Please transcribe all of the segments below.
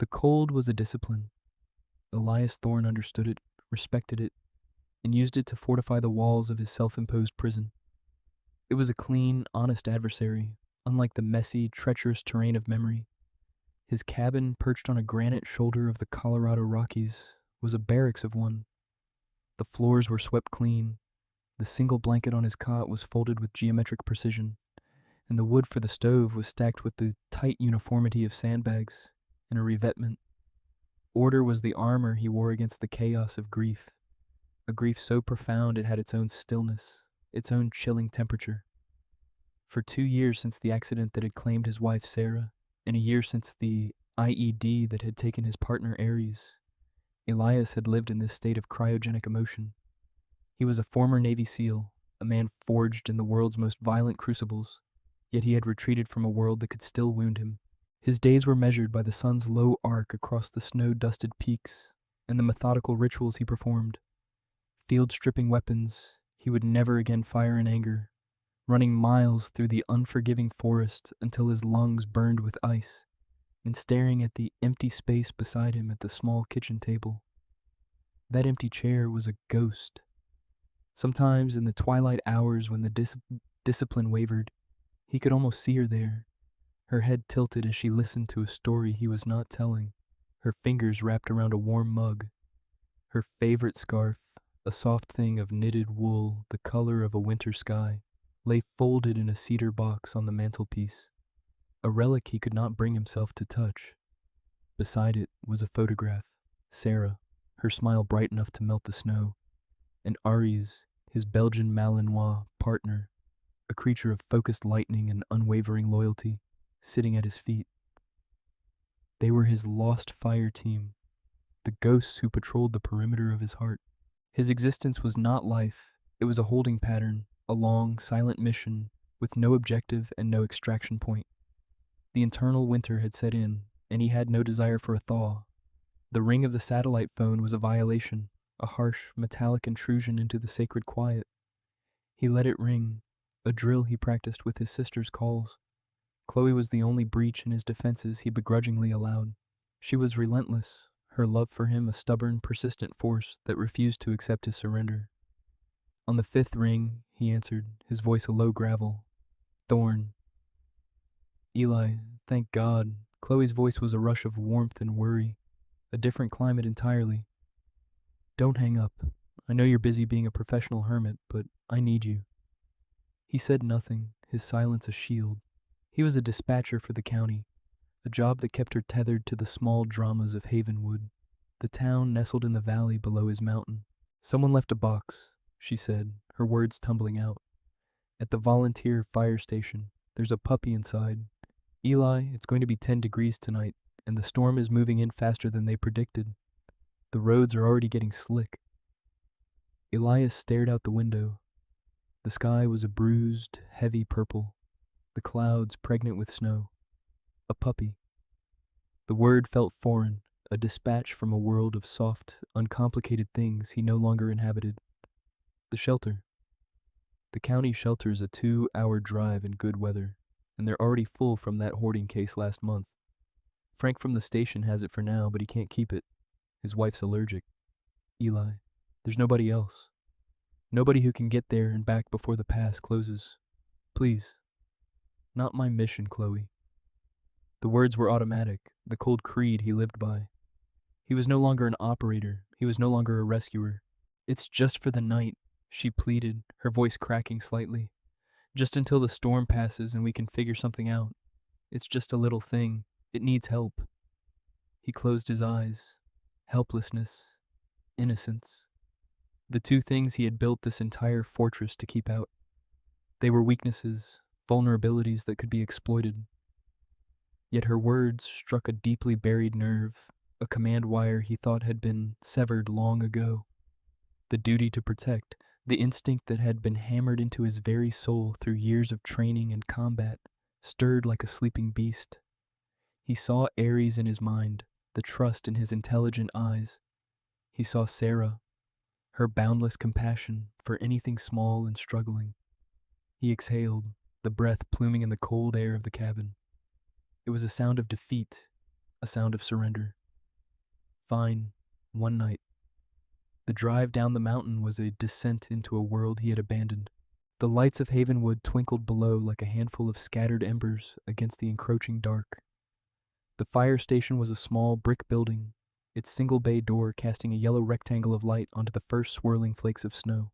The cold was a discipline. Elias Thorne understood it, respected it, and used it to fortify the walls of his self-imposed prison. It was a clean, honest adversary, unlike the messy, treacherous terrain of memory. His cabin, perched on a granite shoulder of the Colorado Rockies, was a barracks of one. The floors were swept clean, the single blanket on his cot was folded with geometric precision, and the wood for the stove was stacked with the tight uniformity of sandbags and a revetment. Order was the armor he wore against the chaos of grief, a grief so profound it had its own stillness, its own chilling temperature. For 2 years since the accident that had claimed his wife Sarah, and a year since the IED that had taken his partner Aries, Elias had lived in this state of cryogenic emotion. He was a former Navy SEAL, a man forged in the world's most violent crucibles, yet he had retreated from a world that could still wound him. His days were measured by the sun's low arc across the snow-dusted peaks and the methodical rituals he performed. Field-stripping weapons he would never again fire in anger, running miles through the unforgiving forest until his lungs burned with ice, and staring at the empty space beside him at the small kitchen table. That empty chair was a ghost. Sometimes in the twilight hours when the discipline wavered, he could almost see her there, her head tilted as she listened to a story he was not telling, her fingers wrapped around a warm mug. Her favorite scarf, a soft thing of knitted wool the color of a winter sky, lay folded in a cedar box on the mantelpiece, a relic he could not bring himself to touch. Beside it was a photograph, Sarah, her smile bright enough to melt the snow, and Aries, his Belgian Malinois partner, a creature of focused lightning and unwavering loyalty, sitting at his feet. They were his lost fire team, the ghosts who patrolled the perimeter of his heart. His existence was not life, it was a holding pattern, a long, silent mission with no objective and no extraction point. The internal winter had set in, and he had no desire for a thaw. The ring of the satellite phone was a violation, a harsh, metallic intrusion into the sacred quiet. He let it ring, a drill he practiced with his sister's calls. Chloe was the only breach in his defenses he begrudgingly allowed. She was relentless, her love for him a stubborn, persistent force that refused to accept his surrender. On the fifth ring, he answered, his voice a low gravel. Thorne. Eli, thank God. Chloe's voice was a rush of warmth and worry, a different climate entirely. Don't hang up. I know you're busy being a professional hermit, but I need you. He said nothing, his silence a shield. He was a dispatcher for the county, a job that kept her tethered to the small dramas of Havenwood, the town nestled in the valley below his mountain. Someone left a box, she said, her words tumbling out. At the volunteer fire station, there's a puppy inside. Eli, it's going to be 10 degrees tonight, and the storm is moving in faster than they predicted. The roads are already getting slick. Elias stared out the window. The sky was a bruised, heavy purple, the clouds pregnant with snow. A puppy. The word felt foreign, a dispatch from a world of soft, uncomplicated things he no longer inhabited. The shelter. The county shelter is a 2-hour drive in good weather, and they're already full from that hoarding case last month. Frank from the station has it for now, but he can't keep it. His wife's allergic. Eli, there's nobody else. Nobody who can get there and back before the pass closes. Please. Not my mission, Chloe. The words were automatic, the cold creed he lived by. He was no longer an operator, he was no longer a rescuer. It's just for the night, she pleaded, her voice cracking slightly. Just until the storm passes and we can figure something out. It's just a little thing. It needs help. He closed his eyes. Helplessness. Innocence. The two things he had built this entire fortress to keep out. They were weaknesses, vulnerabilities that could be exploited. Yet her words struck a deeply buried nerve, a command wire he thought had been severed long ago. The duty to protect, the instinct that had been hammered into his very soul through years of training and combat, stirred like a sleeping beast. He saw Aries in his mind, the trust in his intelligent eyes. He saw Sarah, her boundless compassion for anything small and struggling. He exhaled, the breath pluming in the cold air of the cabin. It was a sound of defeat, a sound of surrender. Fine, one night. The drive down the mountain was a descent into a world he had abandoned. The lights of Havenwood twinkled below like a handful of scattered embers against the encroaching dark. The fire station was a small brick building, its single bay door casting a yellow rectangle of light onto the first swirling flakes of snow.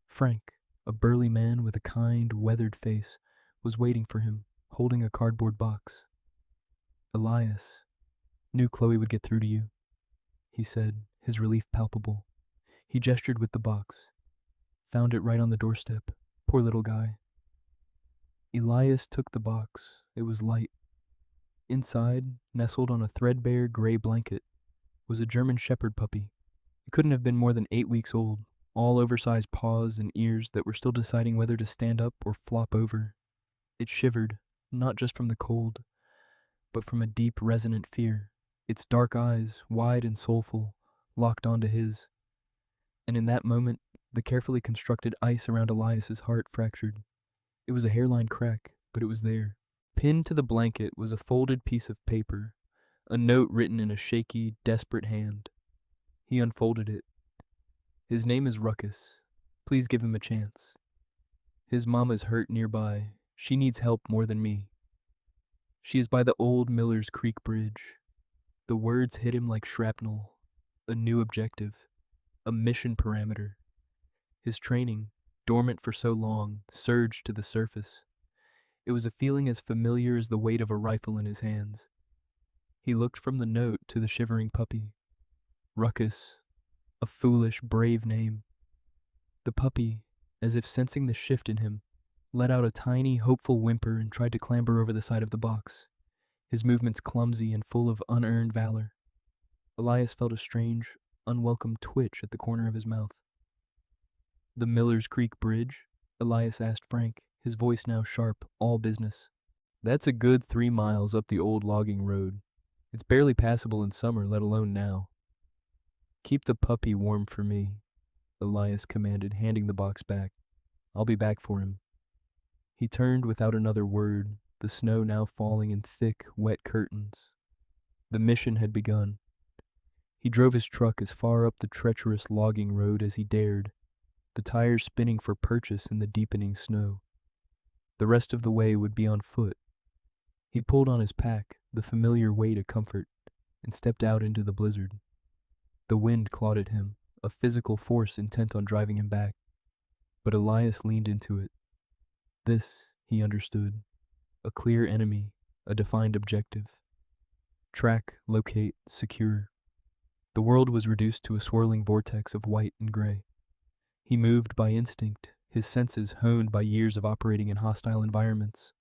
Frank, a burly man with a kind, weathered face, was waiting for him, holding a cardboard box. Elias, knew Chloe would get through to you, he said, his relief palpable. He gestured with the box. Found it right on the doorstep. Poor little guy. Elias took the box. It was light. Inside, nestled on a threadbare gray blanket, was a German Shepherd puppy. It couldn't have been more than 8 weeks old, all oversized paws and ears that were still deciding whether to stand up or flop over. It shivered, not just from the cold, but from a deep, resonant fear, its dark eyes, wide and soulful, locked onto his. And in that moment, the carefully constructed ice around Elias's heart fractured. It was a hairline crack, but it was there. Pinned to the blanket was a folded piece of paper, a note written in a shaky, desperate hand. He unfolded it. His name is Ruckus. Please give him a chance. His mama's hurt nearby. She needs help more than me. She is by the old Miller's Creek Bridge. The words hit him like shrapnel. A new objective. A mission parameter. His training, dormant for so long, surged to the surface. It was a feeling as familiar as the weight of a rifle in his hands. He looked from the note to the shivering puppy. Ruckus, a foolish, brave name. The puppy, as if sensing the shift in him, let out a tiny, hopeful whimper and tried to clamber over the side of the box, his movements clumsy and full of unearned valor. Elias felt a strange, unwelcome twitch at the corner of his mouth. The Miller's Creek Bridge? Elias asked Frank, his voice now sharp, all business. That's a good 3 miles up the old logging road. It's barely passable in summer, let alone now. Keep the puppy warm for me, Elias commanded, handing the box back. I'll be back for him. He turned without another word, the snow now falling in thick, wet curtains. The mission had begun. He drove his truck as far up the treacherous logging road as he dared, the tires spinning for purchase in the deepening snow. The rest of the way would be on foot. He pulled on his pack, the familiar weight a comfort, and stepped out into the blizzard. The wind clawed at him, a physical force intent on driving him back. But Elias leaned into it. This, he understood, a clear enemy, a defined objective. Track, locate, secure. The world was reduced to a swirling vortex of white and gray. He moved by instinct, his senses honed by years of operating in hostile environments.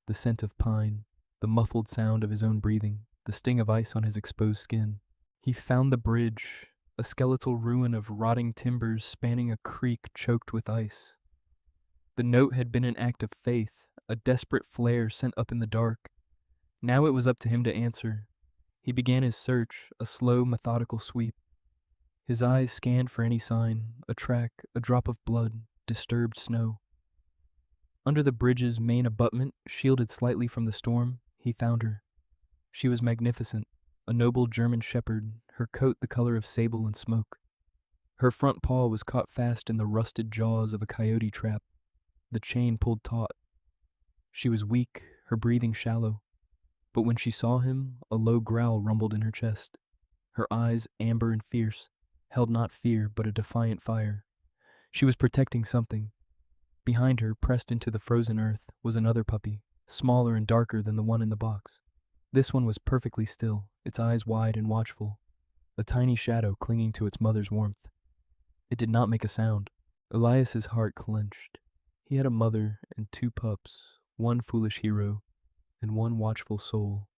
The scent of pine, the muffled sound of his own breathing, the sting of ice on his exposed skin. He found the bridge, a skeletal ruin of rotting timbers spanning a creek choked with ice. The note had been an act of faith, a desperate flare sent up in the dark. Now it was up to him to answer. He began his search, a slow, methodical sweep. His eyes scanned for any sign, a track, a drop of blood, disturbed snow. Under the bridge's main abutment, shielded slightly from the storm, he found her. She was magnificent, a noble German shepherd, her coat the color of sable and smoke. Her front paw was caught fast in the rusted jaws of a coyote trap, the chain pulled taut. She was weak, her breathing shallow, but when she saw him, a low growl rumbled in her chest. Her eyes, amber and fierce, held not fear but a defiant fire. She was protecting something. Behind her, pressed into the frozen earth, was another puppy, smaller and darker than the one in the box. This one was perfectly still, its eyes wide and watchful, a tiny shadow clinging to its mother's warmth. It did not make a sound. Elias's heart clenched. He had a mother and 2 pups, one foolish hero, and one watchful soul.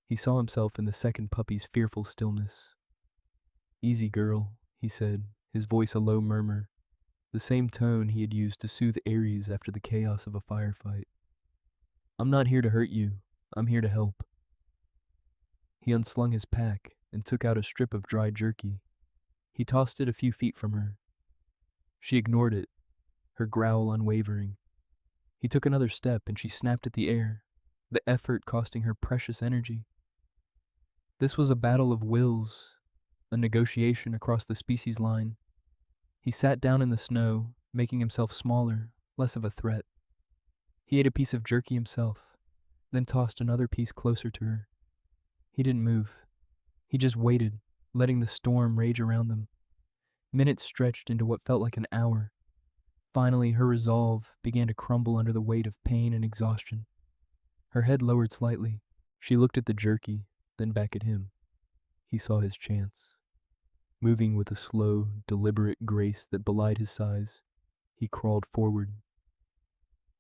He saw himself in the second puppy's fearful stillness. Easy, girl, he said, his voice a low murmur, the same tone he had used to soothe Aries after the chaos of a firefight. I'm not here to hurt you. I'm here to help. He unslung his pack and took out a strip of dry jerky. He tossed it a few feet from her. She ignored it, her growl unwavering. He took another step and she snapped at the air, the effort costing her precious energy. This was a battle of wills, a negotiation across the species line. He sat down in the snow, making himself smaller, less of a threat. He ate a piece of jerky himself, then tossed another piece closer to her. He didn't move. He just waited, letting the storm rage around them. Minutes stretched into what felt like an hour. Finally, her resolve began to crumble under the weight of pain and exhaustion. Her head lowered slightly. She looked at the jerky, then back at him. He saw his chance. Moving with a slow, deliberate grace that belied his size, he crawled forward.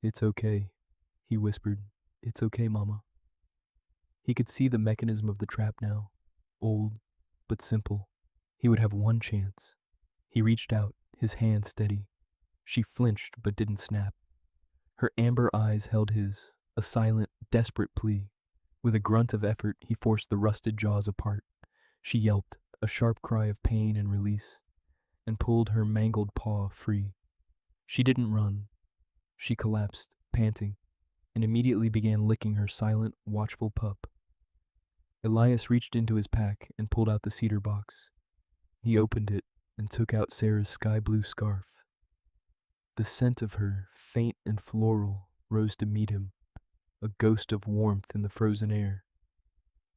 "It's okay," he whispered. "It's okay, Mama." He could see the mechanism of the trap now. Old, but simple. He would have one chance. He reached out, his hand steady. She flinched but didn't snap. Her amber eyes held his, a silent, desperate plea. With a grunt of effort, he forced the rusted jaws apart. She yelped, a sharp cry of pain and release, and pulled her mangled paw free. She didn't run. She collapsed, panting, and immediately began licking her silent, watchful pup. Elias reached into his pack and pulled out the cedar box. He opened it and took out Sarah's sky-blue scarf. The scent of her, faint and floral, rose to meet him, a ghost of warmth in the frozen air.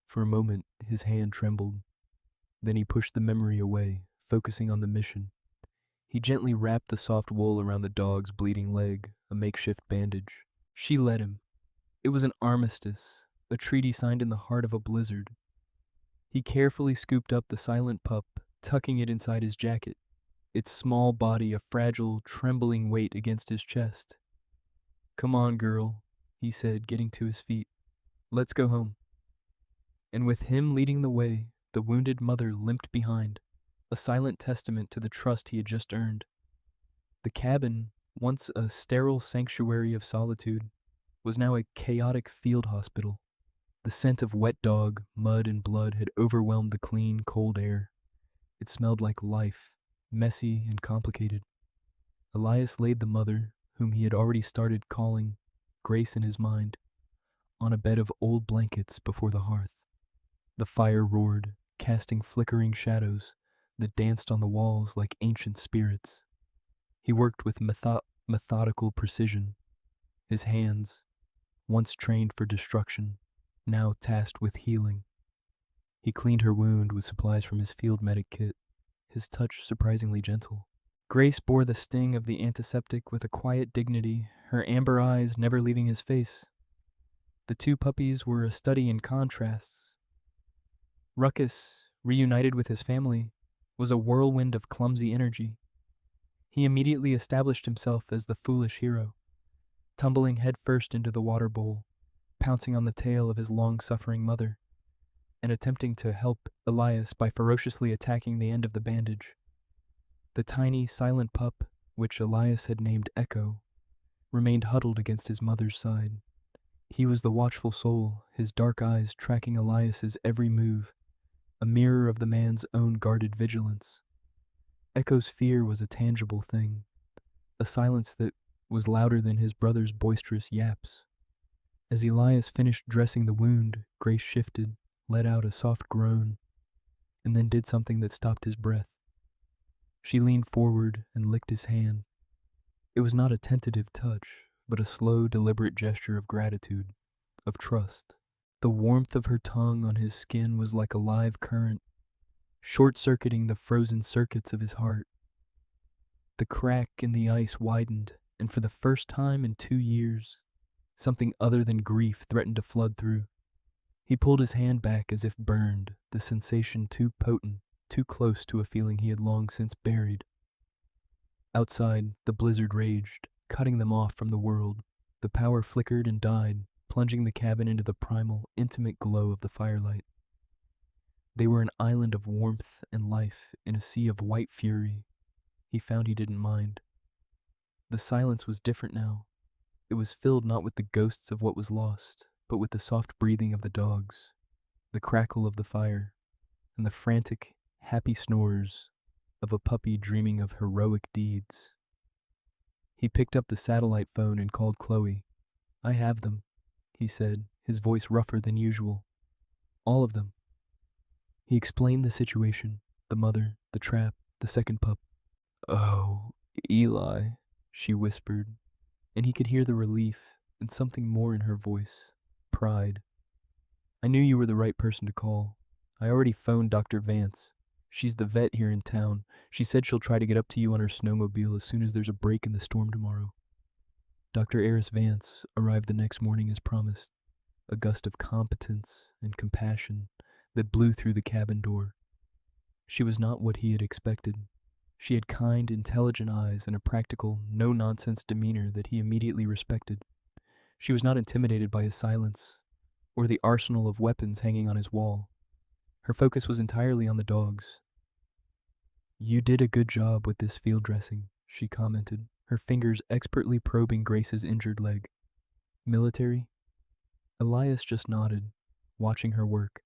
For a moment, his hand trembled. Then he pushed the memory away, focusing on the mission. He gently wrapped the soft wool around the dog's bleeding leg, a makeshift bandage. She led him. It was an armistice, a treaty signed in the heart of a blizzard. He carefully scooped up the silent pup, tucking it inside his jacket, its small body a fragile, trembling weight against his chest. "Come on, girl," he said, getting to his feet. "Let's go home." And with him leading the way, the wounded mother limped behind, a silent testament to the trust he had just earned. The cabin, once a sterile sanctuary of solitude, was now a chaotic field hospital. The scent of wet dog, mud, and blood had overwhelmed the clean, cold air. It smelled like life, messy and complicated. Elias laid the mother, whom he had already started calling Grace in his mind, on a bed of old blankets before the hearth. The fire roared, casting flickering shadows that danced on the walls like ancient spirits. He worked with methodical precision, his hands, once trained for destruction, now tasked with healing. He cleaned her wound with supplies from his field medic kit, his touch surprisingly gentle. Grace bore the sting of the antiseptic with a quiet dignity, her amber eyes never leaving his face. The two puppies were a study in contrasts. Ruckus, reunited with his family, was a whirlwind of clumsy energy. He immediately established himself as the foolish hero, tumbling headfirst into the water bowl, pouncing on the tail of his long-suffering mother, and attempting to help Elias by ferociously attacking the end of the bandage. The tiny, silent pup, which Elias had named Echo, remained huddled against his mother's side. He was the watchful soul, his dark eyes tracking Elias's every move, a mirror of the man's own guarded vigilance. Echo's fear was a tangible thing, a silence that was louder than his brother's boisterous yaps. As Elias finished dressing the wound, Grace shifted, let out a soft groan, and then did something that stopped his breath. She leaned forward and licked his hand. It was not a tentative touch, but a slow, deliberate gesture of gratitude, of trust. The warmth of her tongue on his skin was like a live current, short-circuiting the frozen circuits of his heart. The crack in the ice widened, and for the first time in 2 years, something other than grief threatened to flood through. He pulled his hand back as if burned, the sensation too potent, too close to a feeling he had long since buried. Outside, the blizzard raged, cutting them off from the world. The power flickered and died, plunging the cabin into the primal, intimate glow of the firelight. They were an island of warmth and life in a sea of white fury. He found he didn't mind. The silence was different now. It was filled not with the ghosts of what was lost, but with the soft breathing of the dogs, the crackle of the fire, and the frantic, happy snores of a puppy dreaming of heroic deeds. He picked up the satellite phone and called Chloe. "I have them," he said, his voice rougher than usual. "All of them. He explained the situation, the mother, the trap, the second pup. "Oh, Eli," she whispered, and he could hear the relief and something more in her voice, pride. "I knew you were the right person to call. I already phoned Dr. Vance. She's the vet here in town. She said she'll try to get up to you on her snowmobile as soon as there's a break in the storm tomorrow." Dr. Eris Vance arrived the next morning as promised, a gust of competence and compassion that blew through the cabin door. She was not what he had expected. She had kind, intelligent eyes and a practical, no-nonsense demeanor that he immediately respected. She was not intimidated by his silence or the arsenal of weapons hanging on his wall. Her focus was entirely on the dogs. "You did a good job with this field dressing," she commented, her fingers expertly probing Grace's injured leg. "Military?" Elias just nodded, watching her work.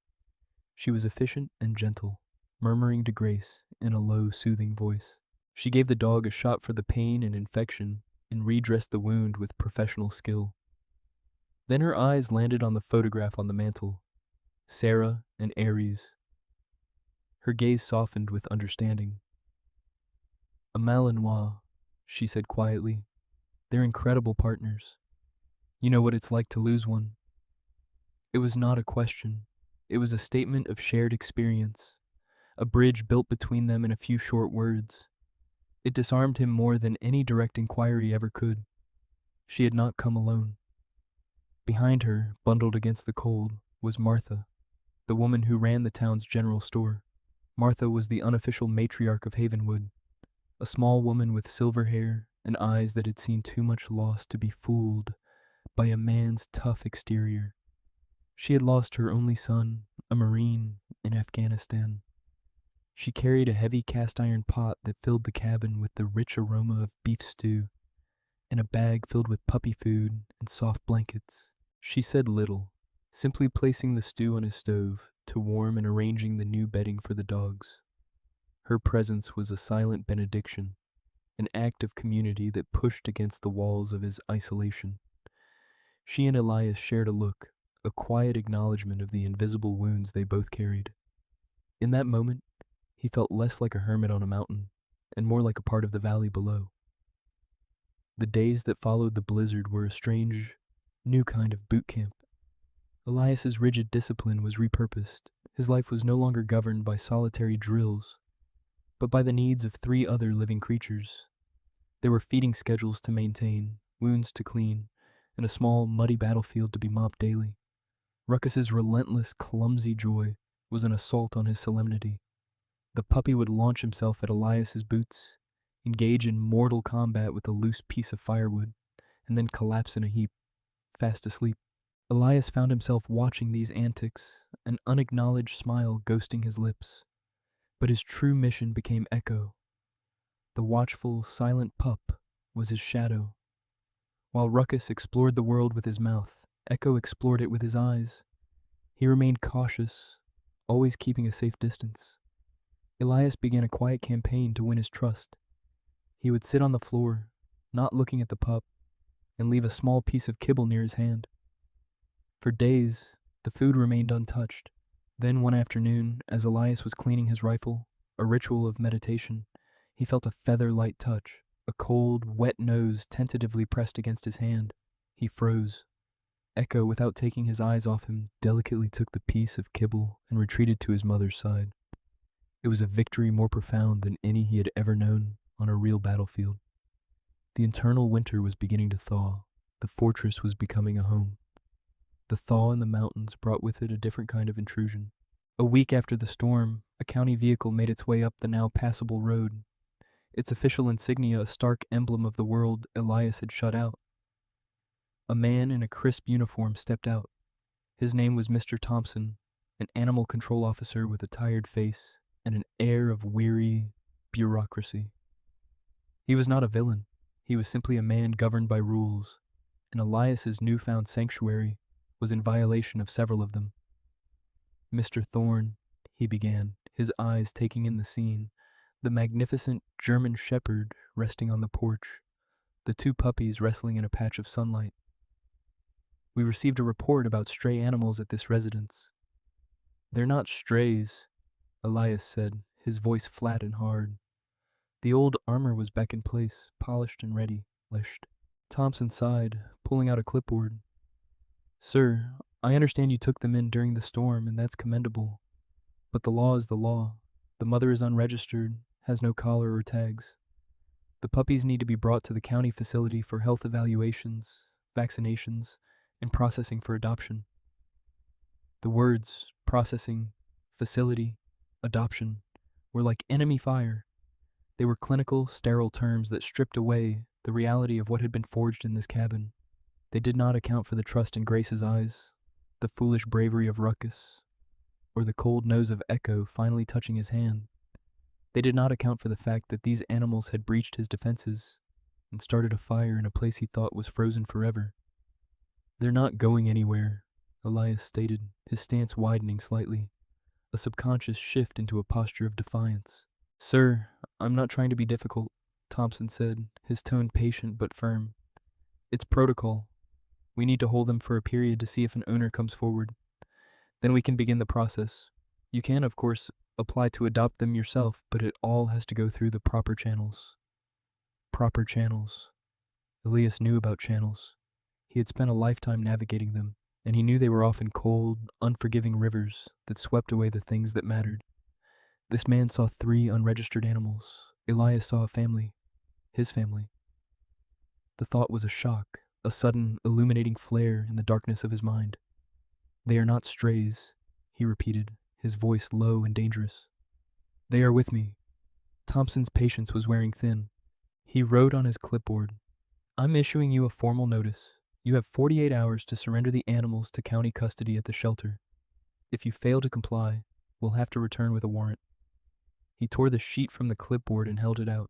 She was efficient and gentle, murmuring to Grace in a low, soothing voice. She gave the dog a shot for the pain and infection and redressed the wound with professional skill. Then her eyes landed on the photograph on the mantel, Sarah and Aries. Her gaze softened with understanding. "A Malinois," she said quietly. "They're incredible partners. You know what it's like to lose one." It was not a question. It was a statement of shared experience, a bridge built between them in a few short words. It disarmed him more than any direct inquiry ever could. She had not come alone. Behind her, bundled against the cold, was Martha, the woman who ran the town's general store. Martha was the unofficial matriarch of Havenwood, a small woman with silver hair and eyes that had seen too much loss to be fooled by a man's tough exterior. She had lost her only son, a Marine, in Afghanistan. She carried a heavy cast-iron pot that filled the cabin with the rich aroma of beef stew, and a bag filled with puppy food and soft blankets. She said little, simply placing the stew on his stove to warm and arranging the new bedding for the dogs. Her presence was a silent benediction, an act of community that pushed against the walls of his isolation. She and Elias shared a look, a quiet acknowledgement of the invisible wounds they both carried. In that moment, he felt less like a hermit on a mountain, and more like a part of the valley below. The days that followed the blizzard were a strange, new kind of boot camp. Elias's rigid discipline was repurposed. His life was no longer governed by solitary drills, but by the needs of 3 other living creatures. There were feeding schedules to maintain, wounds to clean, and a small, muddy battlefield to be mopped daily. Ruckus's relentless, clumsy joy was an assault on his solemnity. The puppy would launch himself at Elias's boots, engage in mortal combat with a loose piece of firewood, and then collapse in a heap, fast asleep. Elias found himself watching these antics, an unacknowledged smile ghosting his lips. But his true mission became Echo. The watchful, silent pup was his shadow. While Ruckus explored the world with his mouth, Echo explored it with his eyes. He remained cautious, always keeping a safe distance. Elias began a quiet campaign to win his trust. He would sit on the floor, not looking at the pup, and leave a small piece of kibble near his hand. For days, the food remained untouched. Then one afternoon, as Elias was cleaning his rifle, a ritual of meditation, he felt a feather-light touch, a cold, wet nose tentatively pressed against his hand. He froze. Echo, without taking his eyes off him, delicately took the piece of kibble and retreated to his mother's side. It was a victory more profound than any he had ever known on a real battlefield. The internal winter was beginning to thaw. The fortress was becoming a home. The thaw in the mountains brought with it a different kind of intrusion. A week after the storm, a county vehicle made its way up the now passable road, its official insignia a stark emblem of the world Elias had shut out. A man in a crisp uniform stepped out. His name was Mr. Thompson, an animal control officer with a tired face and an air of weary bureaucracy. He was not a villain. He was simply a man governed by rules, and Elias's newfound sanctuary was in violation of several of them. "Mr. Thorne," he began, his eyes taking in the scene, the magnificent German shepherd resting on the porch, the 2 puppies wrestling in a patch of sunlight. "We received a report about stray animals at this residence. They're not strays," Elias said, his voice flat and hard. The old armor was back in place, polished and ready. Lished. Thompson sighed, pulling out a clipboard. Sir, I understand you took them in during the storm, and that's commendable. But the law is the law. The mother is unregistered, has no collar or tags. The puppies need to be brought to the county facility for health evaluations, vaccinations, and processing for adoption. The words processing, facility, adoption were like enemy fire. They were clinical, sterile terms that stripped away the reality of what had been forged in this cabin. They did not account for the trust in Grace's eyes, the foolish bravery of Ruckus, or the cold nose of Echo finally touching his hand. They did not account for the fact that these animals had breached his defenses and started a fire in a place he thought was frozen forever. They're not going anywhere, Elias stated, his stance widening slightly, a subconscious shift into a posture of defiance. Sir, I'm not trying to be difficult, Thompson said, his tone patient but firm. It's protocol. We need to hold them for a period to see if an owner comes forward. Then we can begin the process. You can, of course, apply to adopt them yourself, but it all has to go through the proper channels. Proper channels. Elias knew about channels. He had spent a lifetime navigating them, and he knew they were often cold, unforgiving rivers that swept away the things that mattered. This man saw 3 unregistered animals. Elias saw a family. His family. The thought was a shock, a sudden, illuminating flare in the darkness of his mind. They are not strays, he repeated, his voice low and dangerous. They are with me. Thompson's patience was wearing thin. He wrote on his clipboard, I'm issuing you a formal notice. You have 48 hours to surrender the animals to county custody at the shelter. If you fail to comply, we'll have to return with a warrant. He tore the sheet from the clipboard and held it out.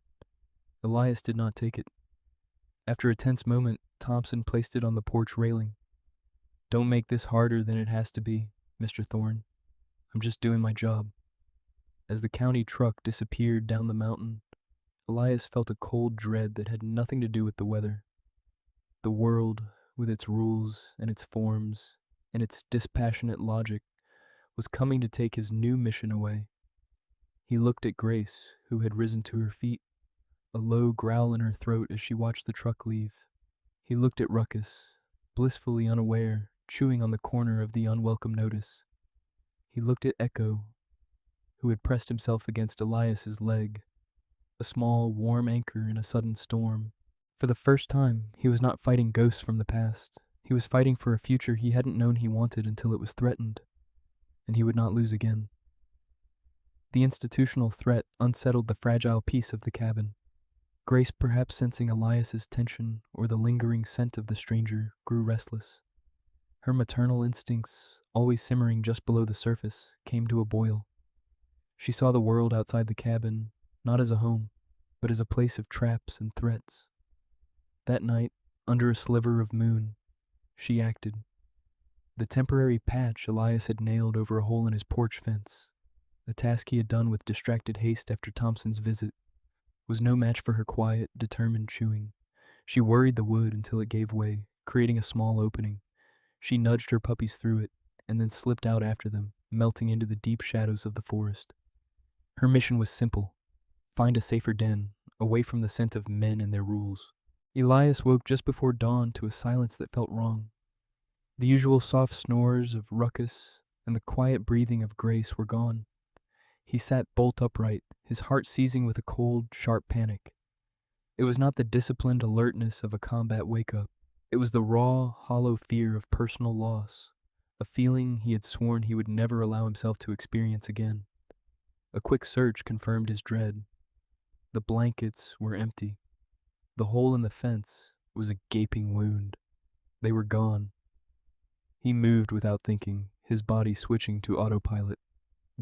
Elias did not take it. After a tense moment, Thompson placed it on the porch railing. Don't make this harder than it has to be, Mr. Thorne. I'm just doing my job. As the county truck disappeared down the mountain, Elias felt a cold dread that had nothing to do with the weather. The world, with its rules and its forms and its dispassionate logic, was coming to take his new mission away. He looked at Grace, who had risen to her feet, a low growl in her throat as she watched the truck leave. He looked at Ruckus, blissfully unaware, chewing on the corner of the unwelcome notice. He looked at Echo, who had pressed himself against Elias's leg, a small, warm anchor in a sudden storm. For the first time, he was not fighting ghosts from the past. He was fighting for a future he hadn't known he wanted until it was threatened, and he would not lose again. The institutional threat unsettled the fragile peace of the cabin. Grace, perhaps sensing Elias's tension or the lingering scent of the stranger, grew restless. Her maternal instincts, always simmering just below the surface, came to a boil. She saw the world outside the cabin, not as a home, but as a place of traps and threats. That night, under a sliver of moon, she acted. The temporary patch Elias had nailed over a hole in his porch fence, a task he had done with distracted haste after Thompson's visit, was no match for her quiet, determined chewing. She worried the wood until it gave way, creating a small opening. She nudged her puppies through it, and then slipped out after them, melting into the deep shadows of the forest. Her mission was simple: find a safer den, away from the scent of men and their rules. Elias woke just before dawn to a silence that felt wrong. The usual soft snores of Ruckus and the quiet breathing of Grace were gone. He sat bolt upright, his heart seizing with a cold, sharp panic. It was not the disciplined alertness of a combat wake-up. It was the raw, hollow fear of personal loss, a feeling he had sworn he would never allow himself to experience again. A quick search confirmed his dread. The blankets were empty. The hole in the fence was a gaping wound. They were gone. He moved without thinking, his body switching to autopilot.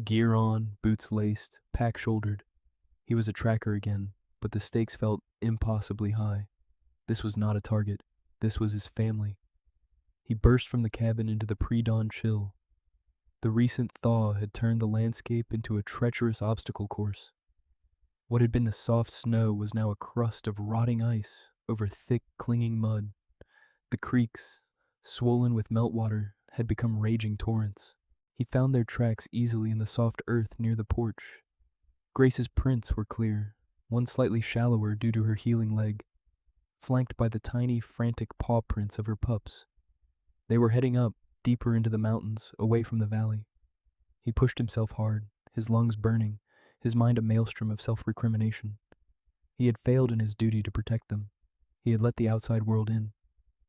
Gear on, boots laced, pack-shouldered. He was a tracker again, but the stakes felt impossibly high. This was not a target. This was his family. He burst from the cabin into the pre-dawn chill. The recent thaw had turned the landscape into a treacherous obstacle course. What had been the soft snow was now a crust of rotting ice over thick, clinging mud. The creeks, swollen with meltwater, had become raging torrents. He found their tracks easily in the soft earth near the porch. Grace's prints were clear, one slightly shallower due to her healing leg, flanked by the tiny, frantic paw prints of her pups. They were heading up, deeper into the mountains, away from the valley. He pushed himself hard, his lungs burning, his mind a maelstrom of self-recrimination. He had failed in his duty to protect them. He had let the outside world in,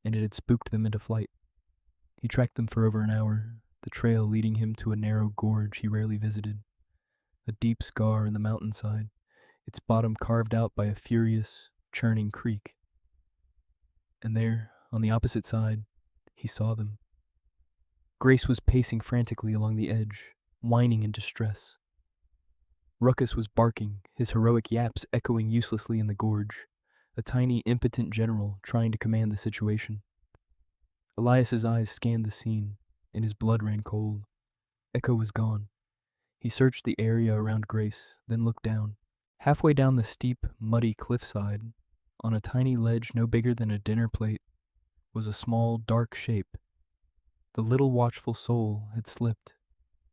and it had spooked them into flight. He tracked them for over an hour, the trail leading him to a narrow gorge he rarely visited, a deep scar in the mountainside, its bottom carved out by a furious, churning creek. And there, on the opposite side, he saw them. Grace was pacing frantically along the edge, whining in distress. Ruckus was barking, his heroic yaps echoing uselessly in the gorge, a tiny, impotent general trying to command the situation. Elias's eyes scanned the scene, and his blood ran cold. Echo was gone. He searched the area around Grace, then looked down. Halfway down the steep, muddy cliffside, on a tiny ledge no bigger than a dinner plate, was a small, dark shape. The little watchful soul had slipped.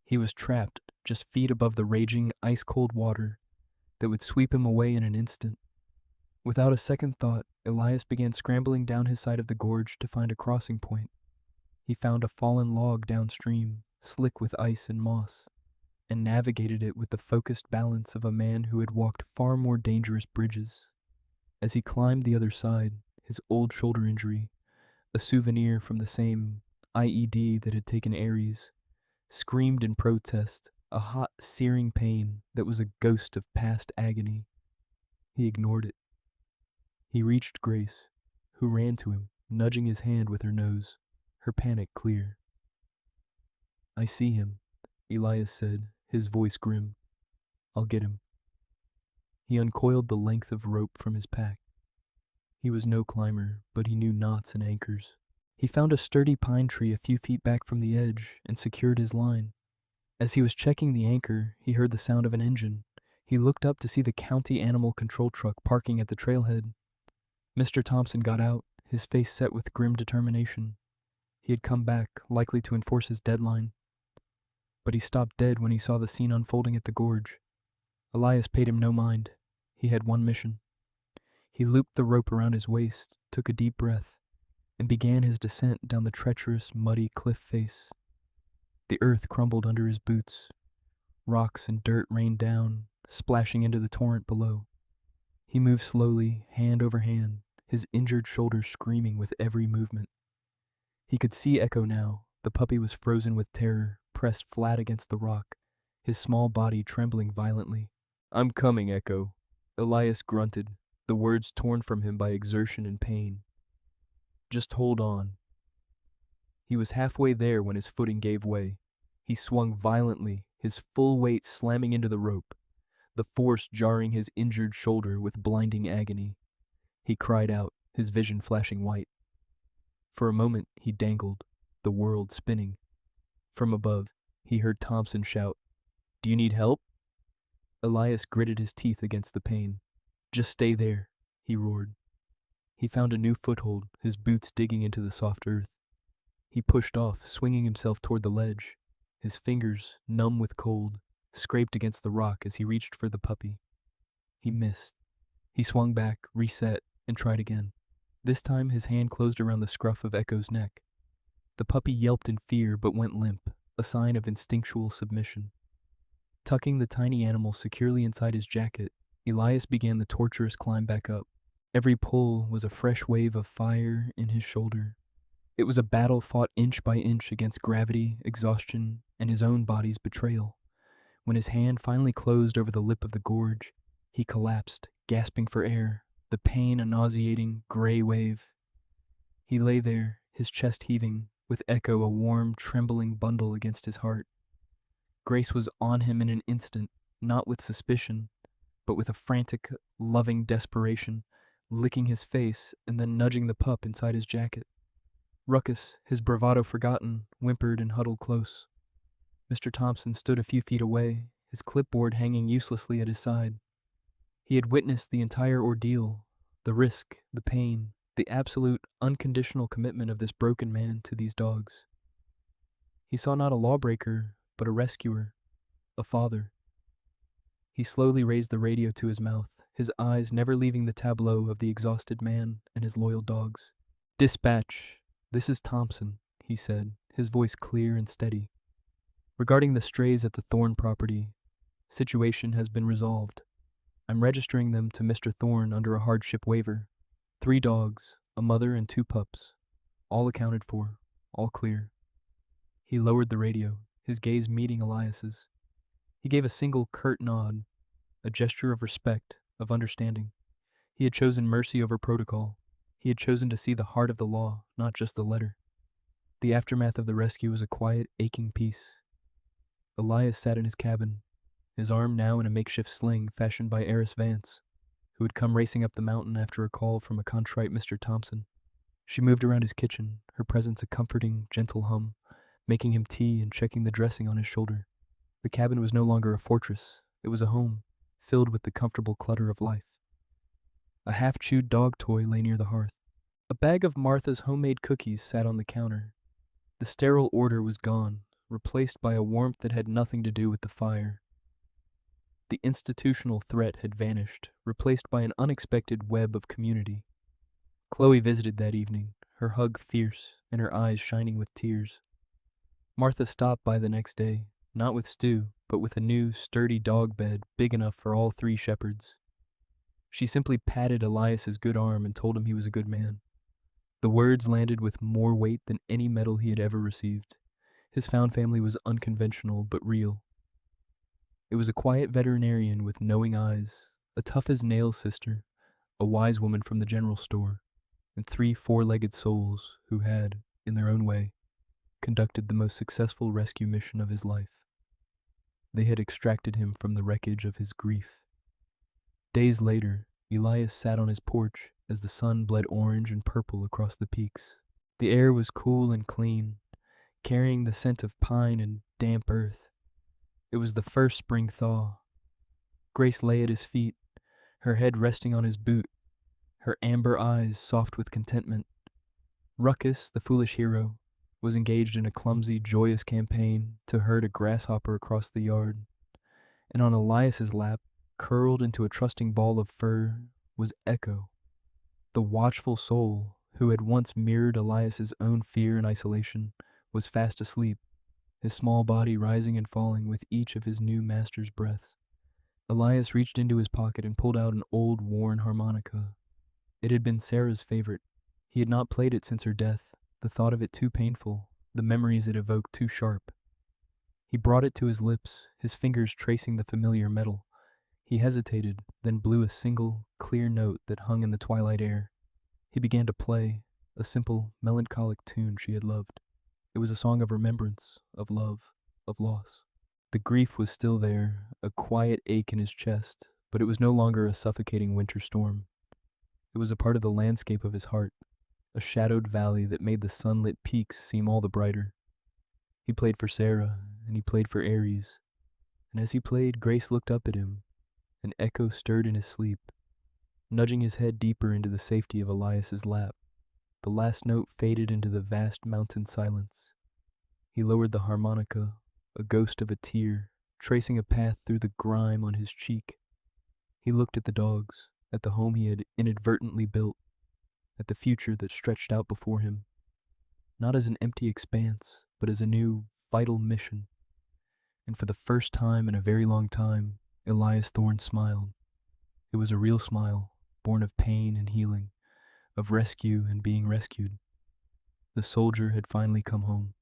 He was trapped just feet above the raging, ice-cold water that would sweep him away in an instant. Without a second thought, Elias began scrambling down his side of the gorge to find a crossing point. He found a fallen log downstream, slick with ice and moss, and navigated it with the focused balance of a man who had walked far more dangerous bridges. As he climbed the other side, his old shoulder injury, a souvenir from the same IED that had taken Ares, screamed in protest, a hot, searing pain that was a ghost of past agony. He ignored it. He reached Grace, who ran to him, nudging his hand with her nose, her panic clear. "I see him," Elias said, his voice grim. "I'll get him." He uncoiled the length of rope from his pack. He was no climber, but he knew knots and anchors. He found a sturdy pine tree a few feet back from the edge and secured his line. As he was checking the anchor, he heard the sound of an engine. He looked up to see the county animal control truck parking at the trailhead. Mr. Thompson got out, his face set with grim determination. He had come back, likely to enforce his deadline. But he stopped dead when he saw the scene unfolding at the gorge. Elias paid him no mind. He had one mission. He looped the rope around his waist, took a deep breath, and began his descent down the treacherous, muddy cliff face. The earth crumbled under his boots. Rocks and dirt rained down, splashing into the torrent below. He moved slowly, hand over hand, his injured shoulder screaming with every movement. He could see Echo now. The puppy was frozen with terror, pressed flat against the rock, his small body trembling violently. "I'm coming, Echo," Elias grunted, the words torn from him by exertion and pain. "Just hold on." He was halfway there when his footing gave way. He swung violently, his full weight slamming into the rope, the force jarring his injured shoulder with blinding agony. He cried out, his vision flashing white. For a moment he dangled, the world spinning. From above, he heard Thompson shout, "Do you need help?" Elias gritted his teeth against the pain. "Just stay there," he roared. He found a new foothold, his boots digging into the soft earth. He pushed off, swinging himself toward the ledge. His fingers, numb with cold, scraped against the rock as he reached for the puppy. He missed. He swung back, reset, and tried again. This time his hand closed around the scruff of Echo's neck. The puppy yelped in fear but went limp, a sign of instinctual submission. Tucking the tiny animal securely inside his jacket, Elias began the torturous climb back up. Every pull was a fresh wave of fire in his shoulder. It was a battle fought inch by inch against gravity, exhaustion, and his own body's betrayal. When his hand finally closed over the lip of the gorge, he collapsed, gasping for air, the pain a nauseating, gray wave. He lay there, his chest heaving, with Echo a warm, trembling bundle against his heart. Grace was on him in an instant, not with suspicion, but with a frantic, loving desperation, licking his face and then nudging the pup inside his jacket. Ruckus, his bravado forgotten, whimpered and huddled close. Mr. Thompson stood a few feet away, his clipboard hanging uselessly at his side. He had witnessed the entire ordeal, the risk, the pain, the absolute, unconditional commitment of this broken man to these dogs. He saw not a lawbreaker, but a rescuer, a father. He slowly raised the radio to his mouth, his eyes never leaving the tableau of the exhausted man and his loyal dogs. "Dispatch, this is Thompson," he said, his voice clear and steady. "Regarding the strays at the Thorne property, situation has been resolved. I'm registering them to Mr. Thorne under a hardship waiver. 3 dogs, a mother and 2 pups. All accounted for, all clear." He lowered the radio, his gaze meeting Elias's. He gave a single curt nod, a gesture of respect, of understanding. He had chosen mercy over protocol. He had chosen to see the heart of the law, not just the letter. The aftermath of the rescue was a quiet, aching peace. Elias sat in his cabin, his arm now in a makeshift sling fashioned by Eris Vance, who had come racing up the mountain after a call from a contrite Mr. Thompson. She moved around his kitchen, her presence a comforting, gentle hum, making him tea and checking the dressing on his shoulder. The cabin was no longer a fortress, it was a home, filled with the comfortable clutter of life. A half-chewed dog toy lay near the hearth. A bag of Martha's homemade cookies sat on the counter. The sterile order was gone, replaced by a warmth that had nothing to do with the fire. The institutional threat had vanished, replaced by an unexpected web of community. Chloe visited that evening, her hug fierce and her eyes shining with tears. Martha stopped by the next day, not with Stu, but with a new, sturdy dog bed big enough for all 3 shepherds. She simply patted Elias's good arm and told him he was a good man. The words landed with more weight than any medal he had ever received. His found family was unconventional but real. It was a quiet veterinarian with knowing eyes, a tough-as-nails sister, a wise woman from the general store, and 3 4-legged souls who had, in their own way, conducted the most successful rescue mission of his life. They had extracted him from the wreckage of his grief. Days later, Elias sat on his porch as the sun bled orange and purple across the peaks. The air was cool and clean, carrying the scent of pine and damp earth. It was the first spring thaw. Grace lay at his feet, her head resting on his boot, her amber eyes soft with contentment. Ruckus, the foolish hero, was engaged in a clumsy, joyous campaign to herd a grasshopper across the yard. And on Elias's lap, curled into a trusting ball of fur, was Echo, the watchful soul who had once mirrored Elias's own fear and isolation, was fast asleep, his small body rising and falling with each of his new master's breaths. Elias reached into his pocket and pulled out an old, worn harmonica. It had been Sarah's favorite. He had not played it since her death, the thought of it too painful, the memories it evoked too sharp. He brought it to his lips, his fingers tracing the familiar metal. He hesitated, then blew a single, clear note that hung in the twilight air. He began to play, a simple, melancholic tune she had loved. It was a song of remembrance, of love, of loss. The grief was still there, a quiet ache in his chest, but it was no longer a suffocating winter storm. It was a part of the landscape of his heart, a shadowed valley that made the sunlit peaks seem all the brighter. He played for Sarah, and he played for Ares, and as he played, Grace looked up at him. An echo stirred in his sleep, nudging his head deeper into the safety of Elias's lap. The last note faded into the vast mountain silence. He lowered the harmonica, a ghost of a tear, tracing a path through the grime on his cheek. He looked at the dogs, at the home he had inadvertently built, at the future that stretched out before him, not as an empty expanse, but as a new, vital mission. And for the first time in a very long time, Elias Thorne smiled. It was a real smile, born of pain and healing, of rescue and being rescued. The soldier had finally come home.